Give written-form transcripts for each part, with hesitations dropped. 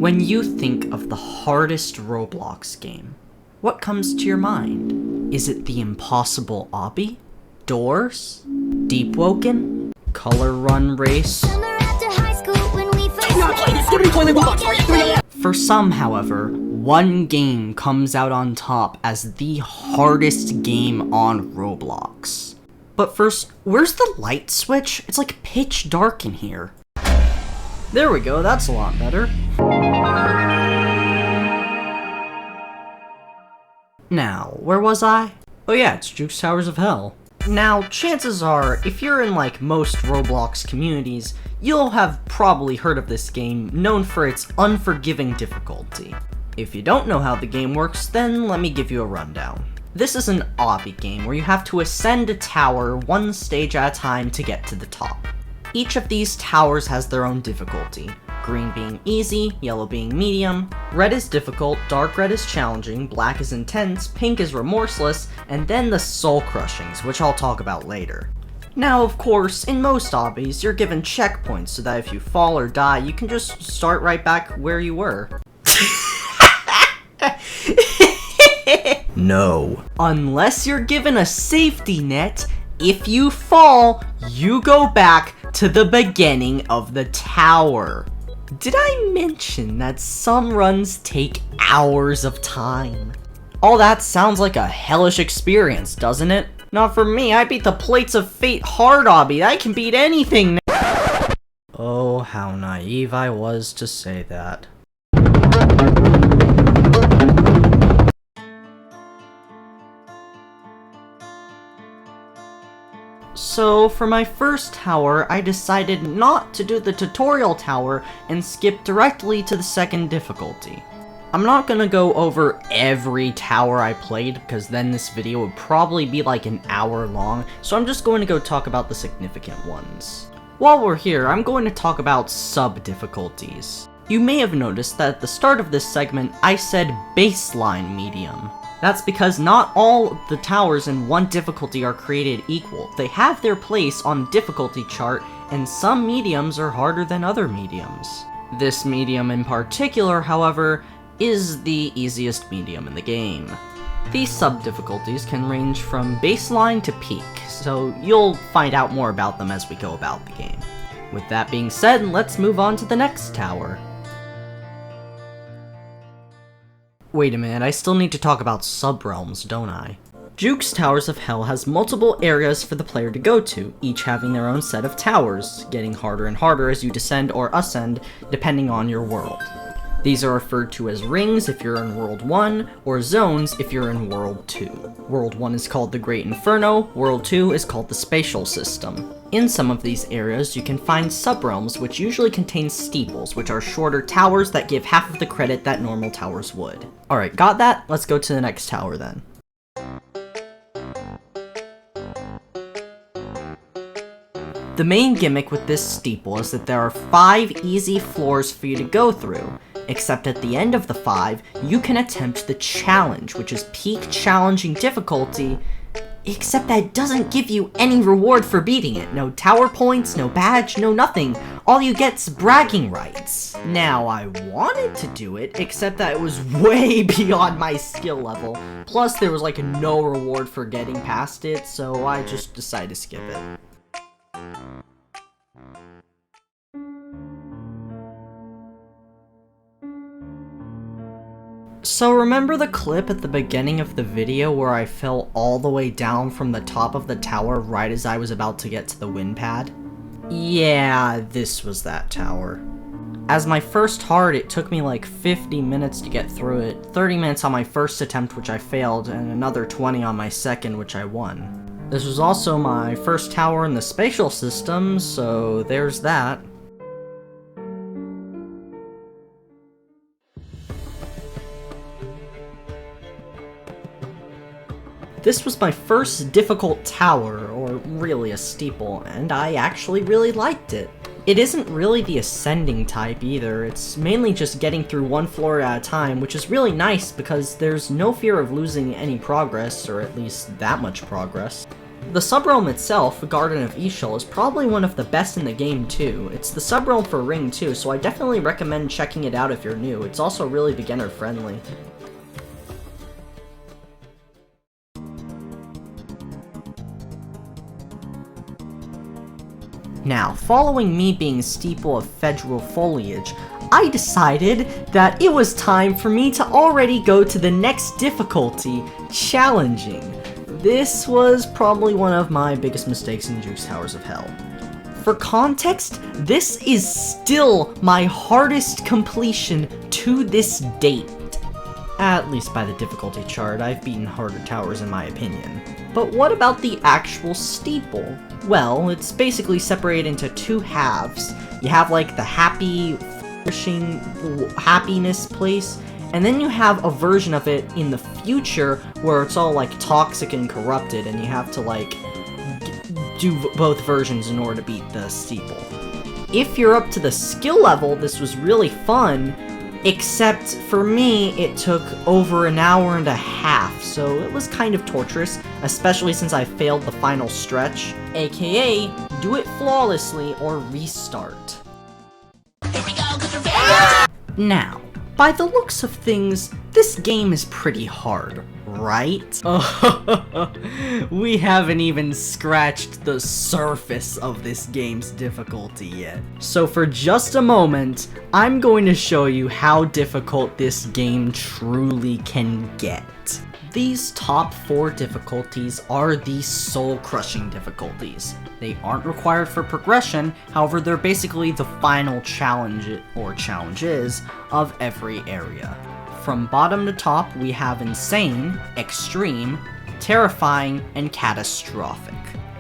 When you think of the hardest Roblox game, what comes to your mind? Is it the impossible Obby? Doors? Deep Woken? Color Run Race? For some, however, one game comes out on top as the hardest game on Roblox. But first, where's the light switch? It's like pitch dark in here. There we go, that's a lot better. Now, where was I? Oh yeah, it's Juke's Towers of Hell. Now, chances are, if you're in like most Roblox communities, you'll have probably heard of this game, known for its unforgiving difficulty. If you don't know how the game works, then let me give you a rundown. This is an Obby game where you have to ascend a tower one stage at a time to get to the top. Each of these towers has their own difficulty, green being easy, yellow being medium, red is difficult, dark red is challenging, black is intense, pink is remorseless, and then the soul crushings, which I'll talk about later. Now, of course, in most Obbies, you're given checkpoints so that if you fall or die, you can just start right back where you were. No. Unless you're given a safety net, if you fall, you go back to the beginning of the tower. Did I mention that some runs take hours of time? All that sounds like a hellish experience, doesn't it? Not for me, I beat the Plates of Fate hard Obby. I can beat anything now. Oh, how naive I was to say that. So, for my first tower, I decided not to do the tutorial tower and skip directly to the second difficulty. I'm not gonna go over every tower I played, because then this video would probably be like an hour long, so I'm just going to go talk about the significant ones. While we're here, I'm going to talk about sub-difficulties. You may have noticed that at the start of this segment, I said baseline medium. That's because not all the towers in one difficulty are created equal. They have their place on the difficulty chart, and some mediums are harder than other mediums. This medium in particular, however, is the easiest medium in the game. These sub-difficulties can range from baseline to peak, so you'll find out more about them as we go about the game. With that being said, let's move on to the next tower. Wait a minute, I still need to talk about sub-realms, don't I? Juke's Towers of Hell has multiple areas for the player to go to, each having their own set of towers, getting harder and harder as you descend or ascend, depending on your world. These are referred to as rings if you're in World 1, or zones if you're in World 2. World 1 is called the Great Inferno, World 2 is called the Spatial System. In some of these areas, you can find sub-realms which usually contain steeples, which are shorter towers that give half of the credit that normal towers would. Alright, got that? Let's go to the next tower then. The main gimmick with this steeple is that there are 5 easy floors for you to go through, except at the end of the 5, you can attempt the challenge, which is peak challenging difficulty, except that it doesn't give you any reward for beating it. No tower points, no badge, no nothing. All you get's bragging rights. Now, I wanted to do it, except that it was way beyond my skill level. Plus, there was like no reward for getting past it, so I just decided to skip it. So remember the clip at the beginning of the video where I fell all the way down from the top of the tower right as I was about to get to the wind pad? Yeah, this was that tower. As my first hard, it took me like 50 minutes to get through it, 30 minutes on my first attempt which I failed, and another 20 on my second which I won. This was also my first tower in the spatial system, so there's that. This was my first difficult tower, or really a steeple, and I actually really liked it. It isn't really the ascending type either, it's mainly just getting through one floor at a time, which is really nice because there's no fear of losing any progress, or at least that much progress. The subrealm itself, Garden of Ishal, is probably one of the best in the game too. It's the subrealm for Ring 2, so I definitely recommend checking it out if you're new. It's also really beginner friendly. Now, following me being Steeple of Federal Foliage, I decided that it was time for me to already go to the next difficulty, Challenging. This was probably one of my biggest mistakes in Juke's Towers of Hell. For context, this is still my hardest completion to this date. At least by the difficulty chart, I've beaten harder towers in my opinion. But what about the actual steeple? Well, it's basically separated into two halves. You have like the happy, flourishing, happiness place, and then you have a version of it in the future where it's all like toxic and corrupted, and you have to like do both versions in order to beat the steeple. If you're up to the skill level, this was really fun, except for me, it took over an hour and a half, so it was kind of torturous, especially since I failed the final stretch, aka do it flawlessly or restart. Now, by the looks of things, this game is pretty hard, right? We haven't even scratched the surface of this game's difficulty yet. So for just a moment, I'm going to show you how difficult this game truly can get. These top 4 difficulties are the soul-crushing difficulties. They aren't required for progression, however they're basically the final challenge, or challenges, of every area. From bottom to top, we have Insane, Extreme, Terrifying, and Catastrophic.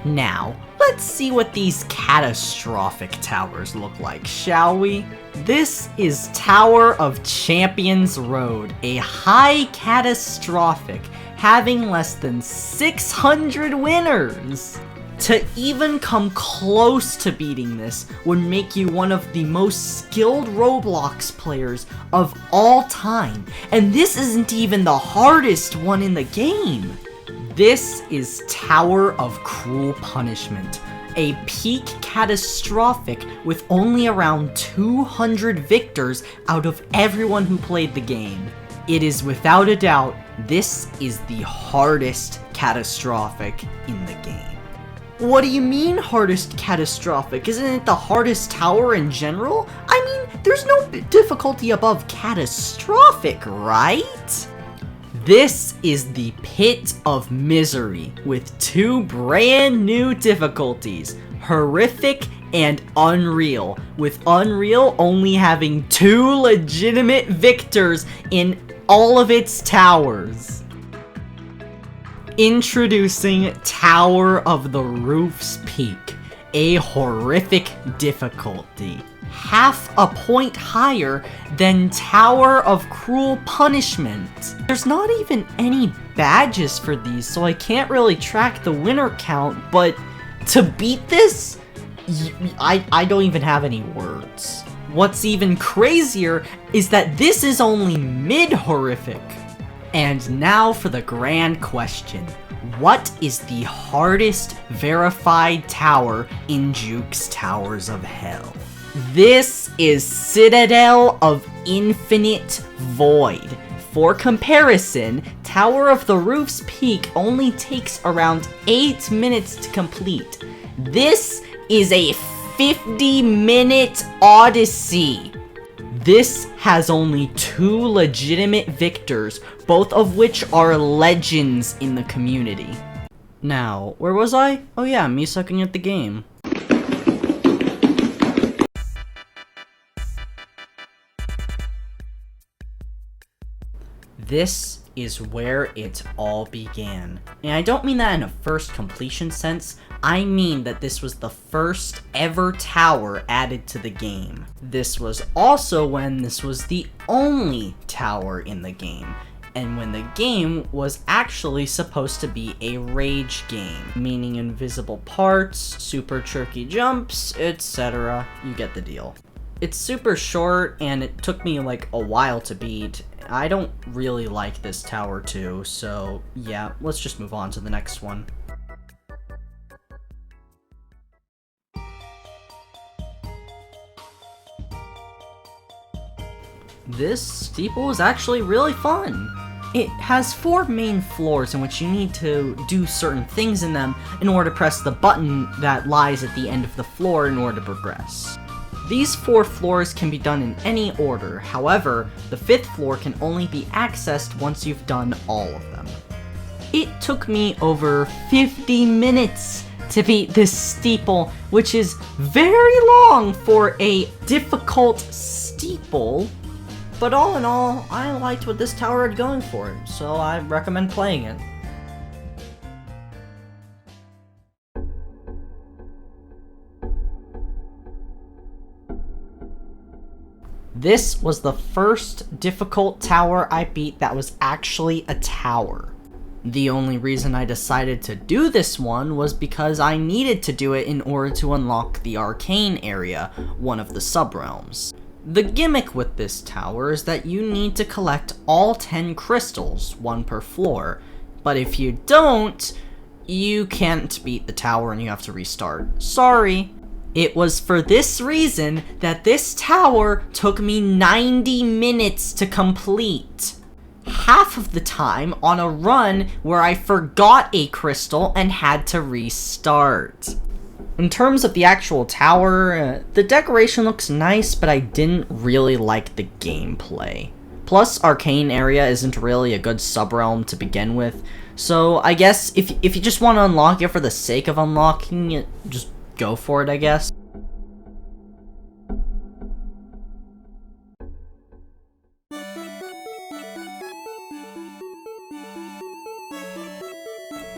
Now, let's see what these catastrophic towers look like, shall we? This is Tower of Champions Road, a high catastrophic, having less than 600 winners. To even come close to beating this would make you one of the most skilled Roblox players of all time, and this isn't even the hardest one in the game. This is Tower of Cruel Punishment, a peak catastrophic with only around 200 victors out of everyone who played the game. It is without a doubt, this is the hardest catastrophic in the game. What do you mean hardest catastrophic? Isn't it the hardest tower in general? I mean, there's no difficulty above catastrophic, right? This is the Pit of Misery with 2 brand new difficulties, Horrific and Unreal, with Unreal only having 2 legitimate victors in all of its towers. Introducing Tower of the Roof's Peak, a horrific difficulty, half a point higher than Tower of Cruel Punishment. There's not even any badges for these, so I can't really track the winner count, but to beat this, I don't even have any words. What's even crazier is that this is only mid-horrific. And now for the grand question. What is the hardest verified tower in Juke's Towers of Hell? This is Citadel of Infinite Void. For comparison, Tower of the Roof's Peak only takes around 8 minutes to complete. This is a 50-minute odyssey. This has only 2 legitimate victors, both of which are legends in the community. Now, where was I? Oh yeah, me sucking at the game. This is where it all began. And I don't mean that in a first completion sense, I mean that this was the first ever tower added to the game. This was also when this was the only tower in the game, and when the game was actually supposed to be a rage game, meaning invisible parts, super tricky jumps, etc. You get the deal. It's super short, and it took me like a while to beat. I don't really like this tower too, so yeah, let's just move on to the next one. This steeple is actually really fun. It has 4 main floors in which you need to do certain things in them in order to press the button that lies at the end of the floor in order to progress. These 4 floors can be done in any order, however, the 5th floor can only be accessed once you've done all of them. It took me over 50 minutes to beat this steeple, which is very long for a difficult steeple. But all in all, I liked what this tower had going for it, so I recommend playing it. This was the first difficult tower I beat that was actually a tower. The only reason I decided to do this one was because I needed to do it in order to unlock the arcane area, one of the subrealms. The gimmick with this tower is that you need to collect all 10 crystals, 1 per floor, but if you don't, you can't beat the tower and you have to restart. Sorry. It was for this reason that this tower took me 90 minutes to complete. Half of the time on a run where I forgot a crystal and had to restart. In terms of the actual tower, the decoration looks nice, but I didn't really like the gameplay. Plus, Arcane Area isn't really a good subrealm to begin with, so I guess if you just want to unlock it for the sake of unlocking it, just go for it, I guess.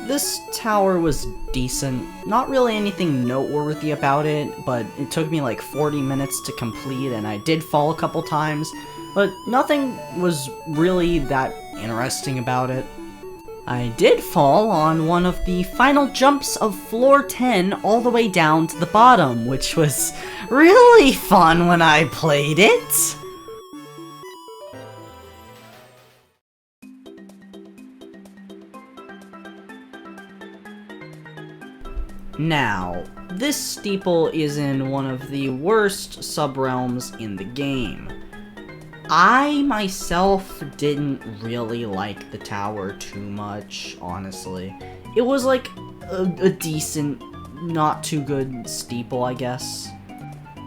This tower was decent, not really anything noteworthy about it, but it took me like 40 minutes to complete and I did fall a couple times, but nothing was really that interesting about it. I did fall on one of the final jumps of floor 10 all the way down to the bottom, which was really fun when I played it. Now, this steeple is in one of the worst subrealms in the game. I myself didn't really like the tower too much, honestly. It was like a decent, not too good steeple, I guess.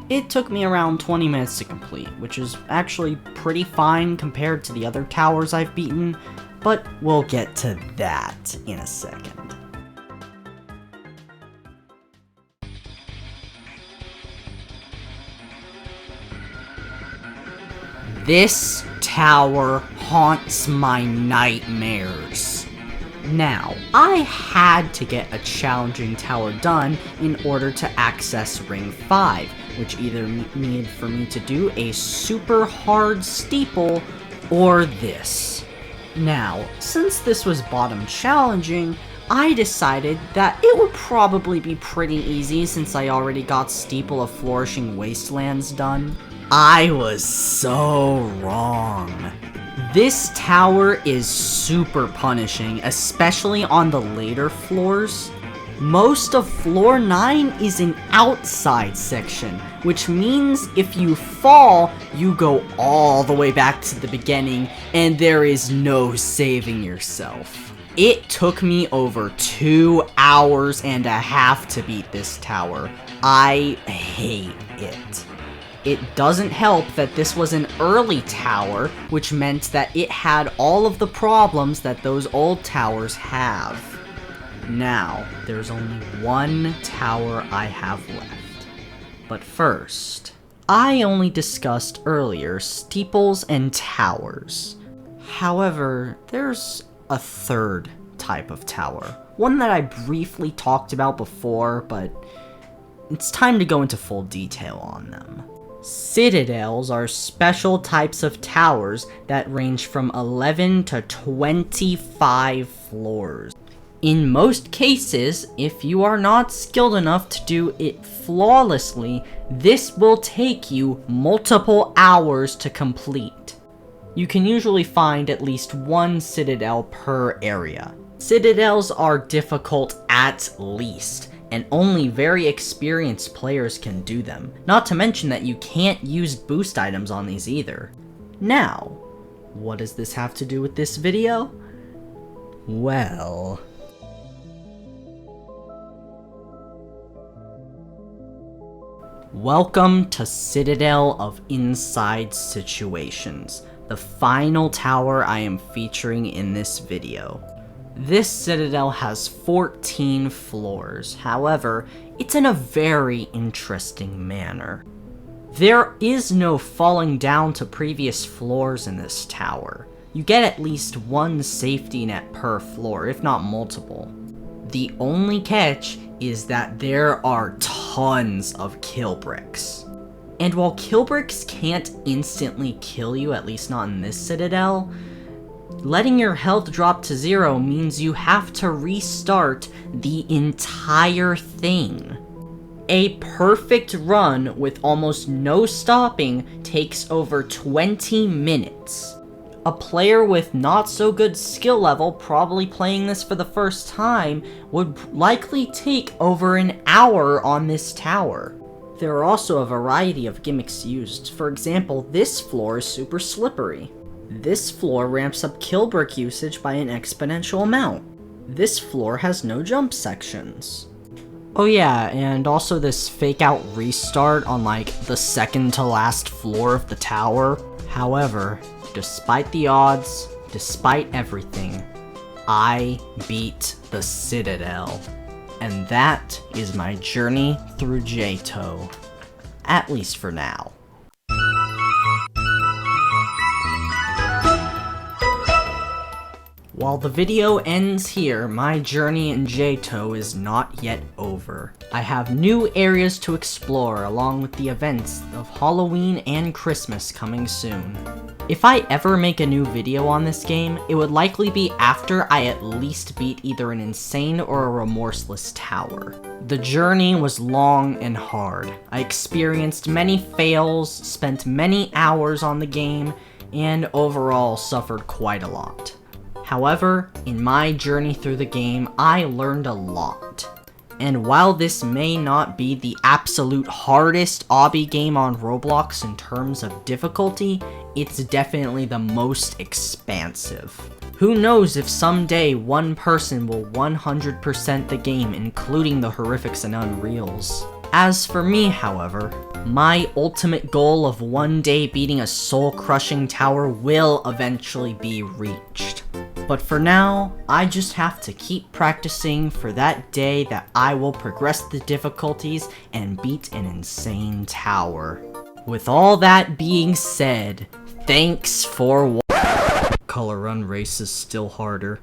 It took me around 20 minutes to complete, which is actually pretty fine compared to the other towers I've beaten, but we'll get to that in a second. This tower haunts my nightmares. Now, I had to get a challenging tower done in order to access Ring 5, which either needed for me to do a super hard steeple or this. Now, since this was bottom challenging, I decided that it would probably be pretty easy since I already got Steeple of Flourishing Wastelands done. I was so wrong. This tower is super punishing, especially on the later floors. Most of floor 9 is an outside section, which means if you fall, you go all the way back to the beginning, and there is no saving yourself. It took me over 2 hours and a half to beat this tower. I hate it. It doesn't help that this was an early tower, which meant that it had all of the problems that those old towers have. Now, there's only one tower I have left. But first, I only discussed earlier steeples and towers. However, there's a third type of tower. One that I briefly talked about before, but it's time to go into full detail on them. Citadels are special types of towers that range from 11 to 25 floors. In most cases, if you are not skilled enough to do it flawlessly, this will take you multiple hours to complete. You can usually find at least one citadel per area. Citadels are difficult at least, and only very experienced players can do them. Not to mention that you can't use boost items on these either. Now, what does this have to do with this video? Well... Welcome to Citadel of Inside Situations, the final tower I am featuring in this video. This citadel has 14 floors, however, it's in a very interesting manner. There is no falling down to previous floors in this tower. You get at least one safety net per floor, if not multiple. The only catch is that there are tons of kill bricks. And while kill bricks can't instantly kill you, at least not in this citadel, letting your health drop to 0 means you have to restart the entire thing. A perfect run with almost no stopping takes over 20 minutes. A player with not so good skill level, probably playing this for the first time, would likely take over an hour on this tower. There are also a variety of gimmicks used. For example, this floor is super slippery. This floor ramps up kill brick usage by an exponential amount. This floor has no jump sections. Oh yeah, and also this fake out restart on like the second to last floor of the tower. However, despite the odds, despite everything, I beat the Citadel. And that is my journey through J-Toe. At least for now. While the video ends here, my journey in J-Toe is not yet over. I have new areas to explore along with the events of Halloween and Christmas coming soon. If I ever make a new video on this game, it would likely be after I at least beat either an insane or a remorseless tower. The journey was long and hard. I experienced many fails, spent many hours on the game, and overall suffered quite a lot. However, in my journey through the game, I learned a lot. And while this may not be the absolute hardest obby game on Roblox in terms of difficulty, it's definitely the most expansive. Who knows if someday one person will 100% the game, including the horrifics and unreals. As for me, however, my ultimate goal of one day beating a soul-crushing tower will eventually be reached. But for now, I just have to keep practicing for that day that I will progress the difficulties and beat an insane tower. With all that being said, thanks for watching. Color Run Race is still harder.